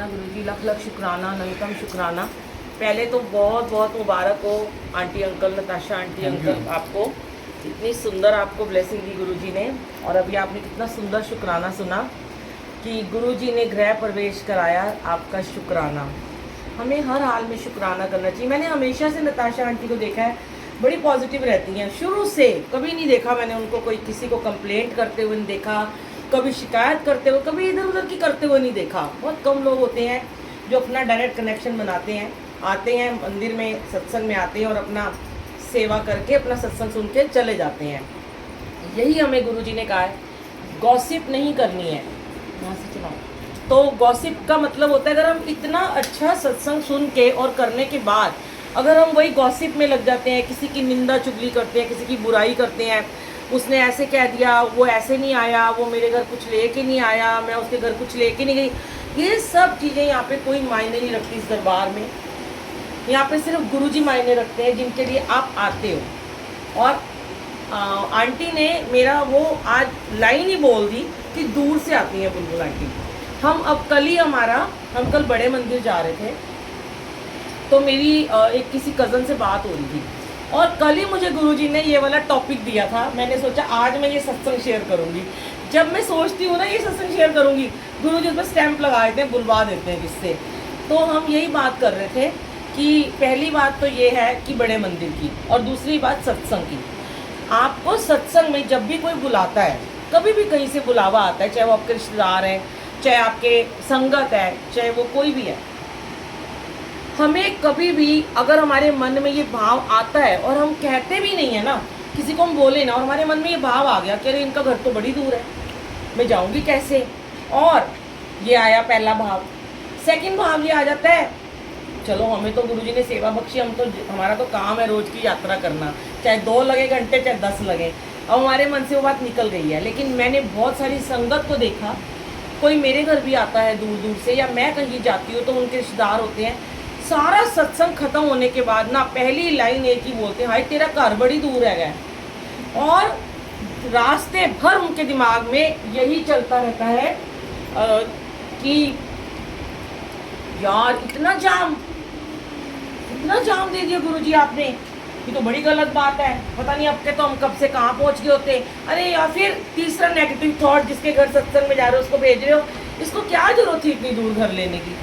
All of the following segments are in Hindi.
गुरुजी लख लख शुक्राना, नवीनतम शुक्राना। पहले तो बहुत बहुत मुबारक हो aunty uncle, Natasha aunty uncle, आपको इतनी सुंदर आपको ब्लेसिंग दी गुरुजी ने। और अभी आपने कितना सुंदर शुक्राना सुना कि गुरुजी ने गृह प्रवेश कराया, आपका शुक्राना। हमें हर हाल में शुक्राना करना चाहिए। मैंने हमेशा से नताशा आंटी को देखा है, बड़ी पॉजिटिव रहती हैं शुरू से। कभी नहीं देखा मैंने उनको कोई किसी को कंप्लेंट करते हुए नहीं देखा, कभी शिकायत करते हुए, कभी इधर उधर की करते हुए नहीं देखा। बहुत कम लोग होते हैं जो अपना डायरेक्ट कनेक्शन बनाते हैं, आते हैं मंदिर में, सत्संग में आते हैं और अपना सेवा करके अपना सत्संग सुन के चले जाते हैं। यही हमें गुरुजी ने कहा है, गॉसिप नहीं करनी है। यहाँ से चलाओ। तो गॉसिप का मतलब होता है अगर हम इतना अच्छा सत्संग सुन के और करने के बाद अगर हम वही गॉसिप में लग जाते हैं, किसी की निंदा चुगली करते हैं, किसी की बुराई करते हैं, उसने ऐसे कह दिया, वो ऐसे नहीं आया, वो मेरे घर कुछ लेके नहीं आया, मैं उसके घर कुछ लेके नहीं गई, ये सब चीज़ें यहाँ पे कोई मायने नहीं रखती इस दरबार में। यहाँ पे सिर्फ गुरुजी मायने रखते हैं जिनके लिए आप आते हो। और आंटी ने मेरा वो आज लाइन ही बोल दी कि दूर से आती हैं बुलबुल आंटी। हम कल बड़े मंदिर जा रहे थे, तो मेरी एक किसी कज़न से बात हो रही थी और कल ही मुझे गुरुजी ने ये वाला टॉपिक दिया था। मैंने सोचा आज मैं ये सत्संग शेयर करूँगी। जब मैं सोचती हूँ ना ये सत्संग शेयर करूँगी, गुरुजी उस पर स्टैंप लगा देते हैं, बुलवा देते हैं किससे। तो हम यही बात कर रहे थे कि पहली बात तो ये है कि बड़े मंदिर की, और दूसरी बात सत्संग की। आपको सत्संग में जब भी कोई बुलाता है, कभी भी कहीं से बुलावा आता है, चाहे वो आपके रिश्तेदार हैं, चाहे आपके संगत है, चाहे वो कोई भी है, हमें कभी भी अगर हमारे मन में ये भाव आता है और हम कहते भी नहीं है ना, किसी को हम बोले ना और हमारे मन में ये भाव आ गया कि अरे इनका घर तो बड़ी दूर है, मैं जाऊंगी कैसे, और ये आया पहला भाव। सेकंड भाव ये आ जाता है, चलो हमें तो गुरुजी ने सेवा बख्शी, हमारा तो काम है रोज की यात्रा करना, चाहे 2 लगे घंटे चाहे 10 लगे। अब हमारे मन से वो बात निकल गई है। लेकिन मैंने बहुत सारी संगत को देखा, कोई मेरे घर भी आता है दूर दूर से, या मैं कहीं जाती हूँ तो उनके रिश्तेदार होते हैं, सारा सत्संग खत्म होने के बाद ना पहली लाइन एक ही बोलते हैं, हाय तेरा घर बड़ी दूर है। और रास्ते भर उनके दिमाग में यही चलता रहता है कि यार इतना जाम दे दिया गुरुजी आपने, ये तो बड़ी गलत बात है, पता नहीं अब के तो हम कब से कहाँ पहुँच गए होते। अरे या फिर तीसरा नेगेटिव थॉट, जिसके घर सत्संग में जा रहे हो उसको भेज रहे हो, इसको क्या जरूरत थी इतनी दूर घर लेने की,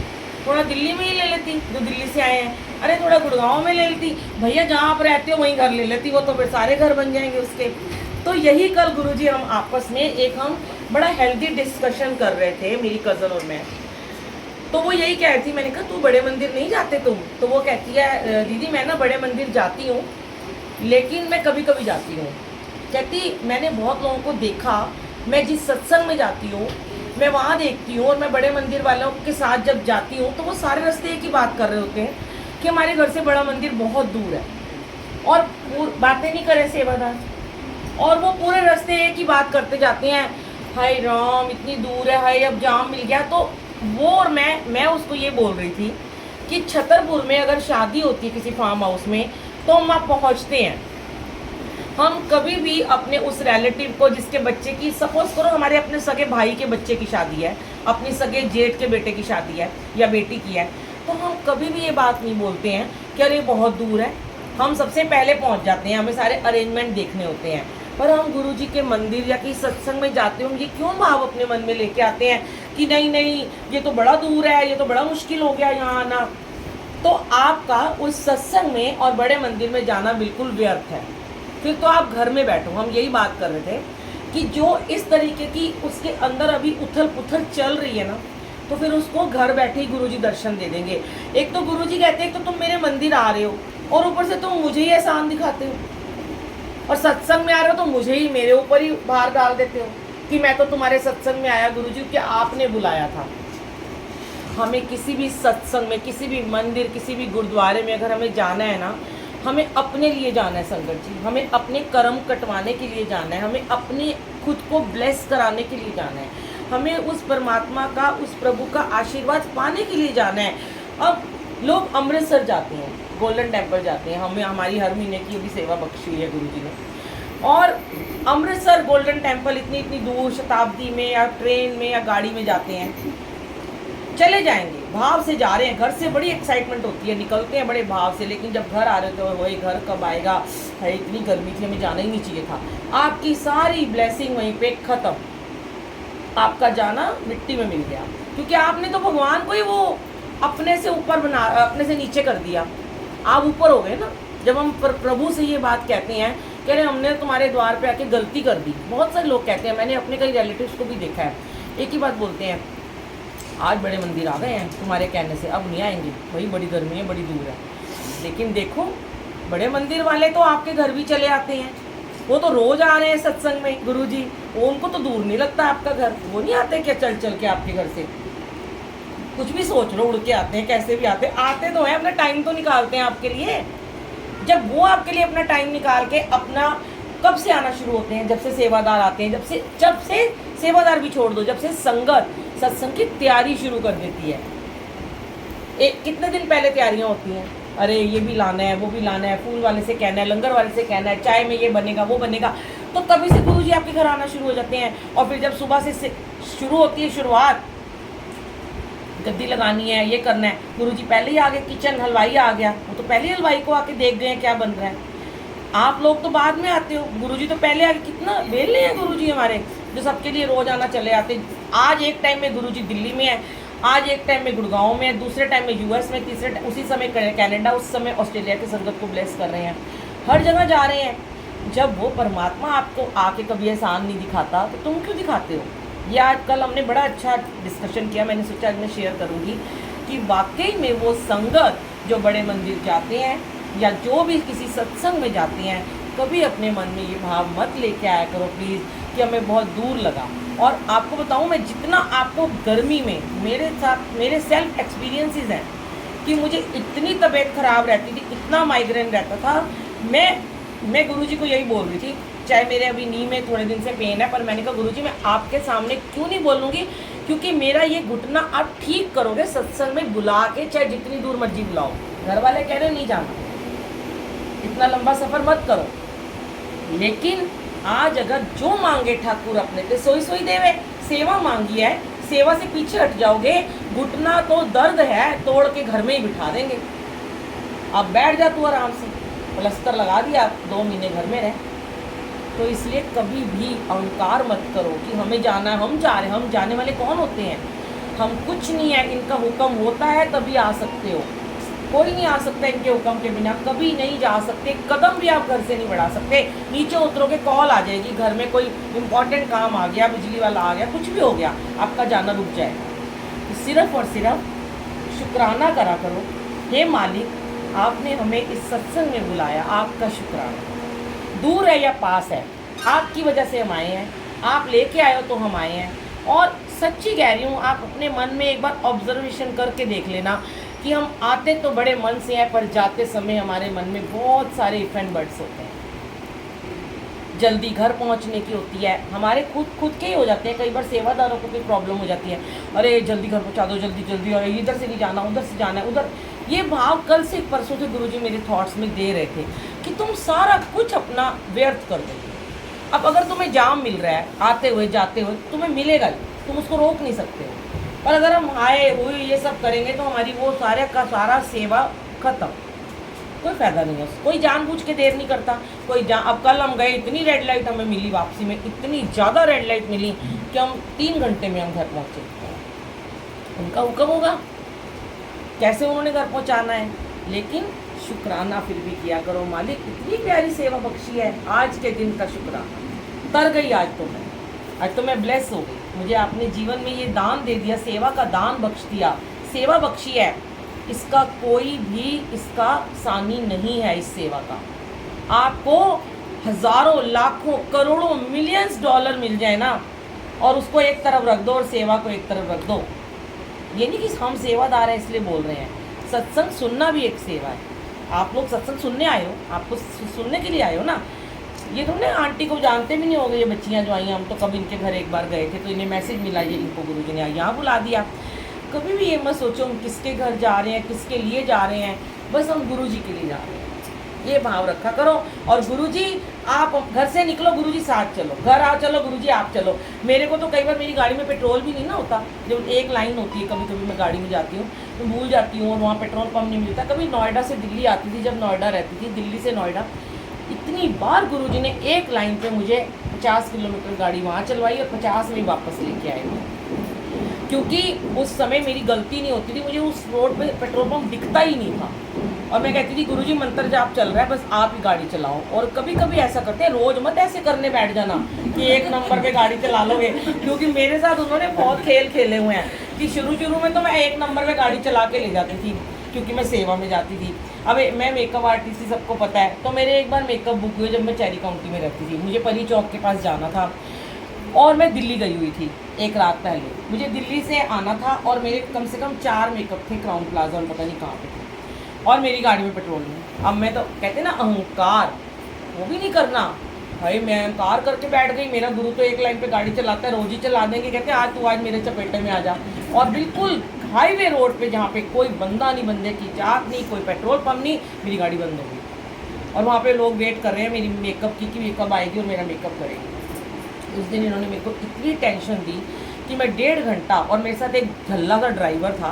थोड़ा दिल्ली में ही ले लेती जो दिल्ली से आए हैं, अरे थोड़ा गुड़गांव में ले लेती, भैया जहाँ आप रहते हो वहीं घर ले लेती, वो तो फिर सारे घर बन जाएंगे उसके। तो यही कल गुरुजी हम आपस में हम बड़ा हेल्दी डिस्कशन कर रहे थे, मेरी कज़न और मैं। तो वो यही कह रही थी, मैंने कहा तू बड़े मंदिर नहीं जाते तुम? तो वो कहती है दीदी मैं ना बड़े मंदिर जाती हूँ, लेकिन मैं कभी कभी जाती हूँ। कहती मैंने बहुत लोगों को देखा, मैं जिस सत्संग में जाती हूँ मैं वहाँ देखती हूँ, और मैं बड़े मंदिर वालों के साथ जब जाती हूँ तो वो सारे रास्ते एक ही बात कर रहे होते हैं कि हमारे घर से बड़ा मंदिर बहुत दूर है, और बातें नहीं करे सेवादार, और वो पूरे रास्ते एक ही बात करते जाते हैं, हाय राम इतनी दूर है, हाय अब जाम मिल गया। तो वो, और मैं उसको ये बोल रही थी कि छतरपुर में अगर शादी होती है किसी फार्म हाउस में तो हम वहाँ पहुँचते हैं। हम कभी भी अपने उस रिलेटिव को जिसके बच्चे की, सपोज करो हमारे अपने सगे भाई के बच्चे की शादी है, अपनी सगे जेठ के बेटे की शादी है या बेटी की है, तो हम कभी भी ये बात नहीं बोलते हैं कि अरे बहुत दूर है। हम सबसे पहले पहुंच जाते हैं, हमें सारे अरेंजमेंट देखने होते हैं। पर हम गुरुजी के मंदिर या किसी सत्संग में जाते हैं, हम ये क्यों भाव अपने मन में लेके आते हैं कि नहीं ये तो बड़ा दूर है, ये तो बड़ा मुश्किल हो गया यहाँ आना। तो आपका उस सत्संग में और बड़े मंदिर में जाना बिल्कुल व्यर्थ है, फिर तो आप घर में बैठो। हम यही बात कर रहे थे कि जो इस तरीके की उसके अंदर अभी उथल पुथल चल रही है ना, तो फिर उसको घर बैठे ही गुरुजी दर्शन दे देंगे। एक तो गुरुजी कहते हैं, एक तो तुम मेरे मंदिर आ रहे हो और ऊपर से तुम मुझे ही एहसान दिखाते हो, और सत्संग में आ रहे हो तो मुझे ही, मेरे ऊपर ही भार डाल देते हो कि मैं तो तुम्हारे सत्संग में आया गुरुजी कि आपने बुलाया था। हमें किसी भी सत्संग में, किसी भी मंदिर, किसी भी गुरुद्वारे में अगर हमें जाना है ना, हमें अपने लिए जाना है संगत जी, हमें अपने कर्म कटवाने के लिए जाना है, हमें अपने खुद को ब्लेस कराने के लिए जाना है, हमें उस परमात्मा का, उस प्रभु का आशीर्वाद पाने के लिए जाना है। अब लोग अमृतसर जाते हैं, गोल्डन टेम्पल जाते हैं, हमें हमारी हर महीने की भी सेवा बख्शी है गुरुजी ने, और अमृतसर गोल्डन टेम्पल इतनी दूर शताब्दी में या ट्रेन में या गाड़ी में जाते हैं। चले जाएंगे, भाव से जा रहे हैं, घर से बड़ी एक्साइटमेंट होती है, निकलते हैं बड़े भाव से, लेकिन जब घर आ रहे हो तो वही घर कब आएगा है, इतनी गर्मी थी हमें जाना ही नहीं चाहिए था। आपकी सारी ब्लेसिंग वहीं पे ख़त्म, आपका जाना मिट्टी में मिल गया, क्योंकि आपने तो भगवान को ही वो अपने से ऊपर बना, अपने से नीचे कर दिया, आप ऊपर हो गए ना। जब हम प्रभु से ये बात कहते हैं, कह रहे हमने तुम्हारे द्वार पे आके गलती कर दी, बहुत सारे लोग कहते हैं, मैंने अपने कई रिलेटिव्स को भी देखा है, एक ही बात बोलते हैं, आज बड़े मंदिर आ गए हैं तुम्हारे कहने से, अब नहीं आएंगे, भाई बड़ी गर्मी है, बड़ी दूर है। लेकिन देखो बड़े मंदिर वाले तो आपके घर भी चले आते हैं, वो तो रोज आ रहे हैं सत्संग में गुरुजी, वो उनको तो दूर नहीं लगता आपका घर, वो नहीं आते क्या चल चल के आपके घर से, कुछ भी सोच लो, उड़ के आते हैं, कैसे भी आते तो हैं, अपना टाइम तो निकालते हैं आपके लिए। जब वो आपके लिए अपना टाइम निकाल के अपना कब से आना शुरू होते हैं, जब से सेवादार आते हैं, जब से सेवादार भी छोड़ दो, जब से संगत सत्संग की तैयारी शुरू कर देती है। कितने दिन पहले तैयारियां होती हैं, अरे ये भी लाना है, वो भी लाना है, फूल वाले से कहना है, लंगर वाले से कहना है, चाय में ये बनेगा वो बनेगा, तो तभी से गुरुजी आपके घर आना शुरू हो जाते हैं। और फिर जब सुबह से शुरू होती है शुरुआत, गद्दी लगानी है, ये करना है, गुरुजी पहले ही आ गए, किचन हलवाई आ गया, वो तो पहले ही हलवाई को आके देख गए हैं क्या बन रहा है। आप लोग तो बाद में आते हो, गुरुजी तो पहले आके, कितना वेले हैं गुरुजी हमारे, जो सबके लिए रोजाना चले आते। आज एक टाइम में गुरुजी दिल्ली में है, आज एक टाइम में गुड़गांव में है, दूसरे टाइम में यूएस में, तीसरे उसी समय कनाडा, उस समय ऑस्ट्रेलिया की संगत को ब्लेस कर रहे हैं, हर जगह जा रहे हैं। जब वो परमात्मा आपको आके कभी एहसान नहीं दिखाता तो तुम क्यों दिखाते हो। ये आज कल हमने बड़ा अच्छा डिस्कशन किया, मैंने सोचा आज मैं शेयर करूँगी कि वाकई में वो संगत जो बड़े मंदिर जाते हैं या जो भी किसी सत्संग में जाते हैं, कभी अपने मन में ये भाव मत लेके आया करो प्लीज़ कि हमें बहुत दूर लगा। और आपको बताऊं, मैं जितना आपको गर्मी में मेरे साथ मेरे सेल्फ एक्सपीरियंसेस हैं कि मुझे इतनी तबीयत ख़राब रहती थी, इतना माइग्रेन रहता था, मैं गुरुजी को यही बोल रही थी, चाहे मेरे अभी नी में थोड़े दिन से पेन है, पर मैंने कहा गुरुजी मैं आपके सामने क्यों नहीं बोलूँगी, क्योंकि मेरा ये घुटना आप ठीक करोगे सत्संग में बुला के, चाहे जितनी दूर मर्जी बुलाओ। घर वाले कह रहे नहीं जाना, इतना लंबा सफ़र मत करो, लेकिन आज अगर जो मांगे ठाकुर अपने से सोई सोई देवे, सेवा मांगी है, सेवा से पीछे हट जाओगे, घुटना तो दर्द है, तोड़ के घर में ही बिठा देंगे। अब बैठ जा तू आराम से, प्लस्तर लगा दिया, 2 महीने घर में रहे। तो इसलिए कभी भी अहंकार मत करो कि हमें जाना है, हम जा रहे हैं। हम जाने वाले कौन होते हैं, हम कुछ नहीं है, इनका हुक्म होता है तभी आ सकते हो, कोई नहीं आ सकता इनके हुक्म के बिना, कभी नहीं जा सकते, कदम भी आप घर से नहीं बढ़ा सकते। नीचे उतरोगे कॉल आ जाएगी, घर में कोई इम्पोर्टेंट काम आ गया, बिजली वाला आ गया, कुछ भी हो गया, आपका जाना रुक जाएगा। तो सिर्फ और सिर्फ शुक्राना करा करो, हे मालिक आपने हमें इस सत्संग में बुलाया, आपका शुक्राना। दूर है या पास है, आपकी वजह से हम आए हैं, आप लेके आए हो तो हम आए हैं। और सच्ची कह रही हूँ, आप अपने मन में एक बार ऑब्जर्वेशन करके देख लेना कि हम आते तो बड़े मन से हैं, पर जाते समय हमारे मन में बहुत सारे इफ एंड बट्स होते हैं। जल्दी घर पहुंचने की होती है, हमारे खुद के ही हो जाते हैं। कई बार सेवादारों को कोई प्रॉब्लम हो जाती है, अरे जल्दी घर पहुंचा दो, जल्दी जल्दी, और इधर से नहीं जाना, उधर से जाना है, उधर। ये भाव कल से परसों से गुरुजी मेरे थॉट्स में दे रहे थे कि तुम सारा कुछ अपना व्यर्थ कर दो। अब अगर तुम्हें जाम मिल रहा है आते हुए जाते हुए, तुम्हें मिलेगा ही, तुम उसको रोक नहीं सकते हो। पर अगर हम आए हुए ये सब करेंगे तो हमारी वो सारे का सारा सेवा खत्म, कोई फ़ायदा नहीं है। कोई जानबूझ के देर नहीं करता, अब कल हम गए, इतनी रेड लाइट हमें मिली वापसी में, इतनी ज़्यादा रेड लाइट मिली कि हम 3 घंटे में हम घर पहुँचे। उनका हुक्म होगा, कैसे उन्होंने घर पहुँचाना है, लेकिन शुक्राना फिर भी किया करो। मालिक इतनी प्यारी सेवा बख्शी है, आज के दिन का शुक्राना। तर गई आज तो मैं ब्लेस हो गई, मुझे आपने जीवन में ये दान दे दिया, सेवा का दान बख्श दिया, सेवा बख्शी है। इसका कोई भी इसका सानी नहीं है इस सेवा का। आपको हज़ारों लाखों करोड़ों मिलियंस डॉलर मिल जाए ना, और उसको एक तरफ रख दो और सेवा को एक तरफ रख दो। ये नहीं कि हम सेवादार हैं इसलिए बोल रहे हैं, सत्संग सुनना भी एक सेवा है। आप लोग सत्संग सुनने आए हो, आपको सुनने के लिए आए हो ना। ये तो ना आंटी को जानते भी नहीं होंगे, ये बच्चियाँ जो आई, हम तो कभी इनके घर एक बार गए थे तो इन्हें मैसेज मिला, ये इनको गुरुजी ने यहाँ बुला दिया। कभी भी ये मत सोचो हम किसके घर जा रहे हैं, किसके लिए जा रहे हैं, बस हम गुरुजी के लिए जा रहे हैं। ये भाव रखा करो। और गुरुजी आप घर से निकलो, गुरुजी साथ चलो, घर आओ चलो, गुरुजी आप चलो। मेरे को तो कई बार मेरी गाड़ी में पेट्रोल भी नहीं ना होता, जब एक लाइन होती है, कभी कभी मैं गाड़ी में जाती हूँ तो भूल जाती हूँ और वहाँ पेट्रोल पंप नहीं मिलता। कभी नोएडा से दिल्ली आती थी, जब नोएडा रहती थी, दिल्ली से नोएडा, इतनी बार गुरुजी ने एक लाइन पे मुझे 50 किलोमीटर गाड़ी वहाँ चलवाई और 50 में वापस लेके आए, क्योंकि उस समय मेरी गलती नहीं होती थी, मुझे उस रोड पे पेट्रोल पंप दिखता ही नहीं था। और मैं कहती थी गुरुजी मंत्र जाप चल रहा है, बस आप ही गाड़ी चलाओ। और कभी कभी ऐसा करते हैं, रोज मत ऐसे करने बैठ जाना कि एक नंबर पे गाड़ी चला लोगे, क्योंकि मेरे साथ उन्होंने बहुत खेल खेले हुए हैं कि शुरू में तो मैं एक नंबर पे गाड़ी चला के ले जाती थी, क्योंकि मैं सेवा में जाती थी। अब मैं मेकअप आर्टिस्ट थी, सबको पता है, तो मेरे एक बार मेकअप बुक हुए जब मैं चेरी काउंटी में रहती थी, मुझे परी चौक के पास जाना था और मैं दिल्ली गई हुई थी एक रात पहले। मुझे दिल्ली से आना था और मेरे कम से कम 4 मेकअप थे क्राउन प्लाजा और पता नहीं कहाँ पे थे, और मेरी गाड़ी में पेट्रोल नहीं। अब मैं तो कहते ना अहंकार, वो भी नहीं करना भाई, मैं अहंकार करके बैठ गई। मेरा गुरु तो एक लाइन पे गाड़ी चलाता है, रोज ही चला देंगे, कहते आज तू आज मेरे चपेटे में आ जा। और बिल्कुल हाईवे रोड पे जहाँ पे कोई बंदा नहीं, बंदे की चाक नहीं, कोई पेट्रोल पंप नहीं, मेरी गाड़ी बंद हो गई और वहाँ पे लोग वेट कर रहे हैं मेरी मेकअप की कि मेकअप आएगी और मेरा मेकअप करेगी। उस दिन इन्होंने मेरे को इतनी टेंशन दी कि मैं 1.5 घंटा, और मेरे साथ एक झल्ला सा ड्राइवर था,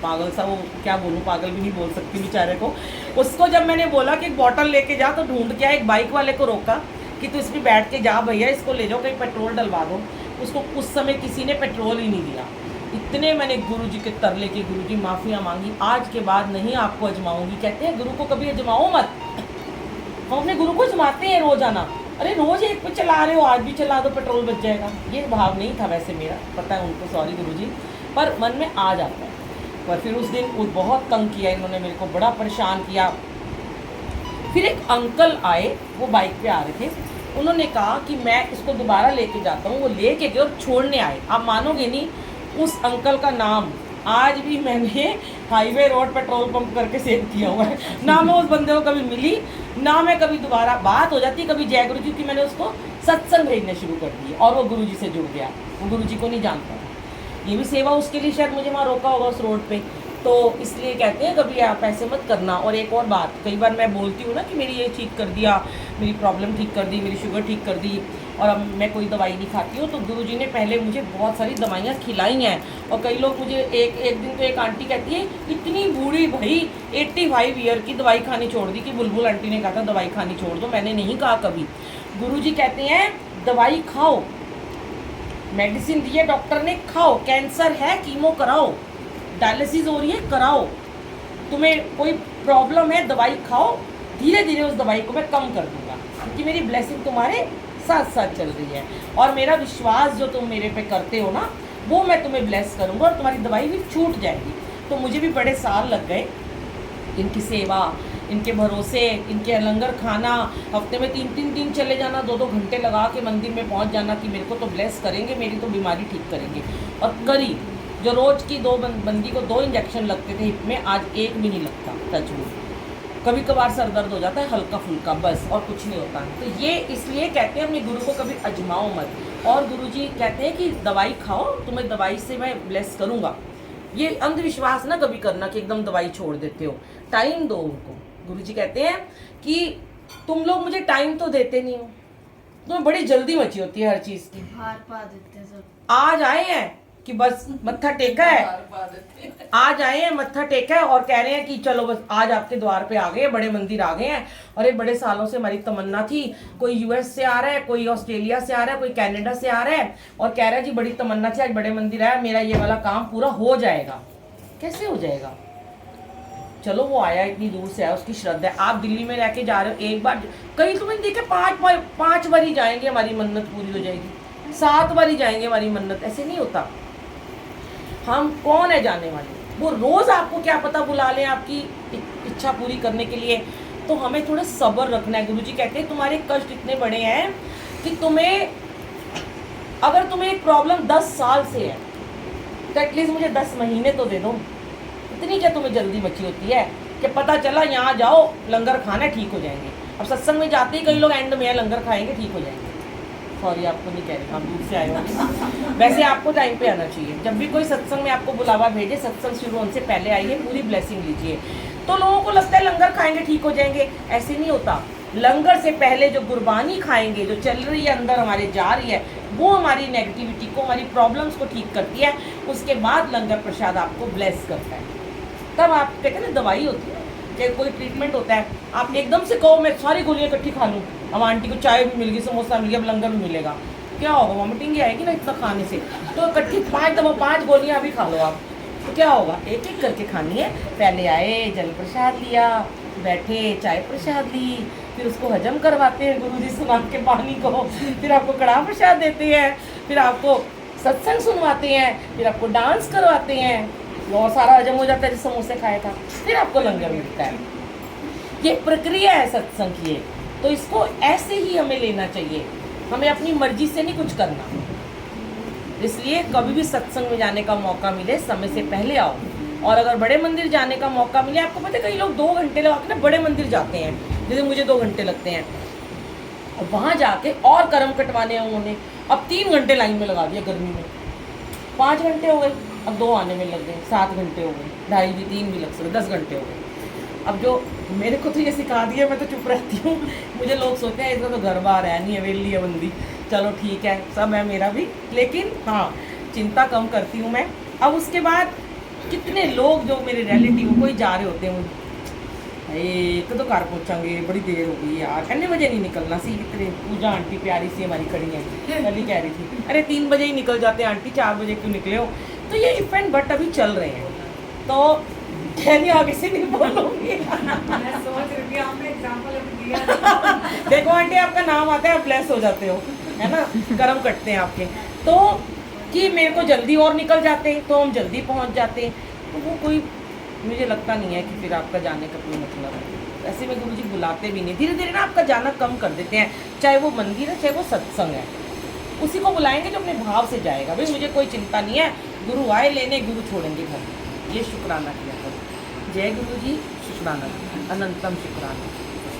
पागल सा, वो क्या बोलूँ, पागल भी नहीं बोल सकती बेचारे को। उसको जब मैंने बोला कि एक बॉटल लेके जा, तो ढूंढ के एक बाइक वाले को रोका कि तू इसमें बैठ के जा भैया, इसको ले जाओ, कहीं पेट्रोल डलवा दो। उसको उस समय किसी ने पेट्रोल ही नहीं दिया। इतने मैंने गुरुजी के तरले की, गुरुजी माफ़ियाँ मांगी, आज के बाद नहीं आपको अजमाऊंगी। कहते हैं गुरु को कभी अजमाओ मत, हम अपने गुरु को अजमाते हैं रोजाना। अरे रोज एक पे चला रहे हो, आज भी चला दो, पेट्रोल बच जाएगा। ये भाव नहीं था वैसे मेरा, पता है उनको, सॉरी गुरुजी, पर मन में आ जाता है। पर फिर उस दिन वो बहुत तंग किया इन्होंने, मेरे को बड़ा परेशान किया। फिर एक अंकल आए, वो बाइक पे आ रहे थे, उन्होंने कहा कि मैं इसको दोबारा लेके जाता हूँ। वो लेके गए और छोड़ने आए। आप मानोगे नहीं, उस अंकल का नाम आज भी मैंने हाईवे रोड पेट्रोल पंप करके सेव किया हुआ है। ना मैं उस बंदे को कभी मिली, ना मैं कभी दोबारा बात हो जाती, कभी जय गुरु जी की, मैंने उसको सत्संग भेजने शुरू कर दिए और वो गुरु जी से जुड़ गया। वो गुरु जी को नहीं जानता था। ये भी सेवा उसके लिए शायद मुझे वहाँ रोका होगा उस रोड पे, तो इसलिए कहते हैं कभी आप ऐसे मत करना। और एक और बात, कई बार मैं बोलती हूँ ना कि मेरी ये ठीक कर दिया, मेरी प्रॉब्लम ठीक कर दी, मेरी शुगर ठीक कर दी, और अब मैं कोई दवाई नहीं खाती हूँ, तो गुरुजी ने पहले मुझे बहुत सारी दवाइयाँ खिलाई हैं। और कई लोग मुझे एक दिन तो एक आंटी कहती है, इतनी बूढ़ी भाई 85 ईयर की दवाई खानी छोड़ दी, कि बुलबुल आंटी ने कहा था दवाई खानी छोड़ दो, मैंने नहीं कहा कभी। गुरुजी कहते हैं दवाई खाओ, मेडिसिन दी है डॉक्टर ने, खाओ, कैंसर है कीमो कराओ, डायलिसिस हो रही है कराओ, तुम्हें कोई प्रॉब्लम है दवाई खाओ, धीरे धीरे उस दवाई को मैं कम कर दूंगा, क्योंकि मेरी ब्लेसिंग तुम्हारे साथ साथ चल रही है, और मेरा विश्वास जो तुम मेरे पे करते हो ना, वो मैं तुम्हें ब्लेस करूँगा और तुम्हारी दवाई भी छूट जाएगी। तो मुझे भी बड़े साल लग गए इनकी सेवा, इनके भरोसे, इनके लंगर खाना, हफ्ते में 3-3 दिन चले जाना, 2-2 घंटे लगा के मंदिर में पहुंच जाना कि मेरे को तो ब्लेस करेंगे, मेरी तो बीमारी ठीक करेंगे। और करी, जो रोज़ की 2 बंदी को 2 इंजेक्शन लगते थे हिप में, आज 1 भी नहीं लगता, टचवुड। कभी कभार सर दर्द हो जाता है हल्का फुल्का, बस, और कुछ नहीं होता। तो ये इसलिए कहते हैं अपने गुरु को कभी अजमाओ मत। और गुरुजी कहते हैं कि दवाई खाओ, तुम्हें दवाई से मैं ब्लेस करूँगा। ये अंधविश्वास ना कभी करना कि एकदम दवाई छोड़ देते हो, टाइम दो उनको। गुरुजी कहते हैं कि तुम लोग मुझे टाइम तो देते नहीं हो, तुम्हें बड़ी जल्दी मची होती है हर चीज़ की, हार पा देते हैं सब। आज आए हैं कि बस मत्था टेका है, आज आए हैं मत्था टेका है और कह रहे हैं कि चलो बस आज आपके द्वार पे आ गए, बड़े मंदिर आ गए हैं। और ये बड़े सालों से हमारी तमन्ना थी, कोई यूएस से आ रहा है, कोई ऑस्ट्रेलिया से आ रहा है, कोई कनाडा से आ रहा है और कह रहा है जी बड़ी तमन्ना थी, आज बड़े मंदिर आया, मेरा ये वाला काम पूरा हो जाएगा। कैसे हो जाएगा? चलो वो आया, इतनी दूर से आया, उसकी श्रद्धा है। आप दिल्ली में रह के जा रहे हो, एक बार, कई तुम्हें देखे 5 बार ही जाएंगे हमारी मन्नत पूरी हो जाएगी, 7 बार ही जाएंगे हमारी मन्नत, ऐसे नहीं होता। हम कौन है जाने वाले? वो रोज आपको क्या पता बुला लें आपकी इच्छा पूरी करने के लिए। तो हमें थोड़ा सब्र रखना है। गुरुजी कहते हैं तुम्हारे कष्ट इतने बड़े हैं कि तुम्हें, अगर तुम्हें एक प्रॉब्लम 10 साल से है तो एटलीस्ट मुझे 10 महीने तो दे दो। इतनी क्या तुम्हें जल्दी मची होती है कि पता चला यहाँ जाओ लंगर खाना ठीक हो जाएंगे। अब सत्संग में जाते ही कई लोग एंड में लंगर खाएंगे ठीक हो जाएंगे। सॉरी आपको नहीं कह रहे, हम दूर से आए होंगे। वैसे आपको टाइम पे आना चाहिए। जब भी कोई सत्संग में आपको बुलावा भेजे, सत्संग शुरू होने से पहले आइए, पूरी ब्लेसिंग लीजिए। तो लोगों को लगता है लंगर खाएंगे ठीक हो जाएंगे, ऐसे नहीं होता। लंगर से पहले जो गुरबानी खाएंगे, जो चल रही है अंदर हमारे जा रही है, वो हमारी नेगेटिविटी को, हमारी प्रॉब्लम्स को ठीक करती है। उसके बाद लंगर प्रसाद आपको ब्लेस करता है। तब आप कहते हैं ना दवाई होती है, चाहे कोई ट्रीटमेंट होता है, आप एकदम से कहो मैं सारी गोलियां इकट्ठी खा लूँ, अब आंटी को चाय भी मिल गई, समोसा मिल गया, अब लंगर भी मिलेगा, क्या होगा? वॉमिटिंग ही आएगी ना इतना खाने से। तो इकट्ठी 5 गोलियां अभी खा लो आप, तो क्या होगा? एक एक करके खानी है। पहले आए, जल प्रसाद लिया, बैठे, चाय प्रसाद ली, फिर उसको हजम करवाते हैं गुरुजी सुना के पानी को, फिर आपको कड़ाह प्रसाद देते हैं, फिर आपको सत्संग सुनवाते हैं, फिर आपको डांस करवाते हैं, और सारा हजम हो जाता है जो समोसे खाया था, फिर आपको लंगर मिलता है। ये प्रक्रिया है सत्संग की। तो इसको ऐसे ही हमें लेना चाहिए, हमें अपनी मर्जी से नहीं कुछ करना। इसलिए कभी भी सत्संग में जाने का मौका मिले समय से पहले आओ। और अगर बड़े मंदिर जाने का मौका मिले, आपको पता है कई लोग 2 घंटे लगा के ना बड़े मंदिर जाते हैं, जैसे मुझे 2 घंटे लगते हैं, और वहाँ जाके और कर्म कटवाने हैं उन्होंने, अब 3 घंटे लाइन में लगा दिया गर्मी में, 5 घंटे हो गए, अब 2 आने में लग गए, 7 घंटे हो गए, 2.5 भी 3 भी लग सकते, 10 घंटे हो गए। अब जो मेरे को तो ये सिखा दिया, मैं तो चुप रहती हूँ। मुझे लोग सोचते हैं इसका तो घर बार है नहीं, हवेली है बंदी, चलो ठीक है, सब है मेरा भी, लेकिन हाँ चिंता कम करती हूँ मैं। अब उसके बाद कितने लोग जो मेरे रिलेटिव कोई जा रहे होते हैं, एक तो घर पहुँचांगे, बड़ी देर हो गई यार, 9 बजे नहीं निकलना सी, इतने पूजा आंटी प्यारी सी हमारी खड़ी है, कल ही कह रही थी अरे 3 बजे ही निकल जाते हैं आंटी, 4 बजे क्यों निकले हो? तो ये इवेंट बट अभी चल रहे हैं, तो कहनी आगे से नहीं बोलूँगी। देखो आंटी आपका नाम आता है, आप ब्लेस हो जाते हो, है ना, कर्म कटते हैं आपके। तो कि मेरे को जल्दी और निकल जाते तो हम जल्दी पहुंच जाते, तो वो कोई मुझे लगता नहीं है कि फिर आपका जाने का कोई मतलब है। ऐसे में गुरुजी बुलाते भी नहीं, धीरे धीरे ना आपका जाना कम कर देते हैं, चाहे वो मंदिर है चाहे वो सत्संग है, उसी को बुलाएंगे जो अपने भाव से जाएगा। भाई मुझे कोई चिंता नहीं है, गुरु आए लेने, गुरु छोड़ेंगे घर, ये शुक्राना किया करो। जय गुरु जी, शुक्राना, अनंतम शुक्राना।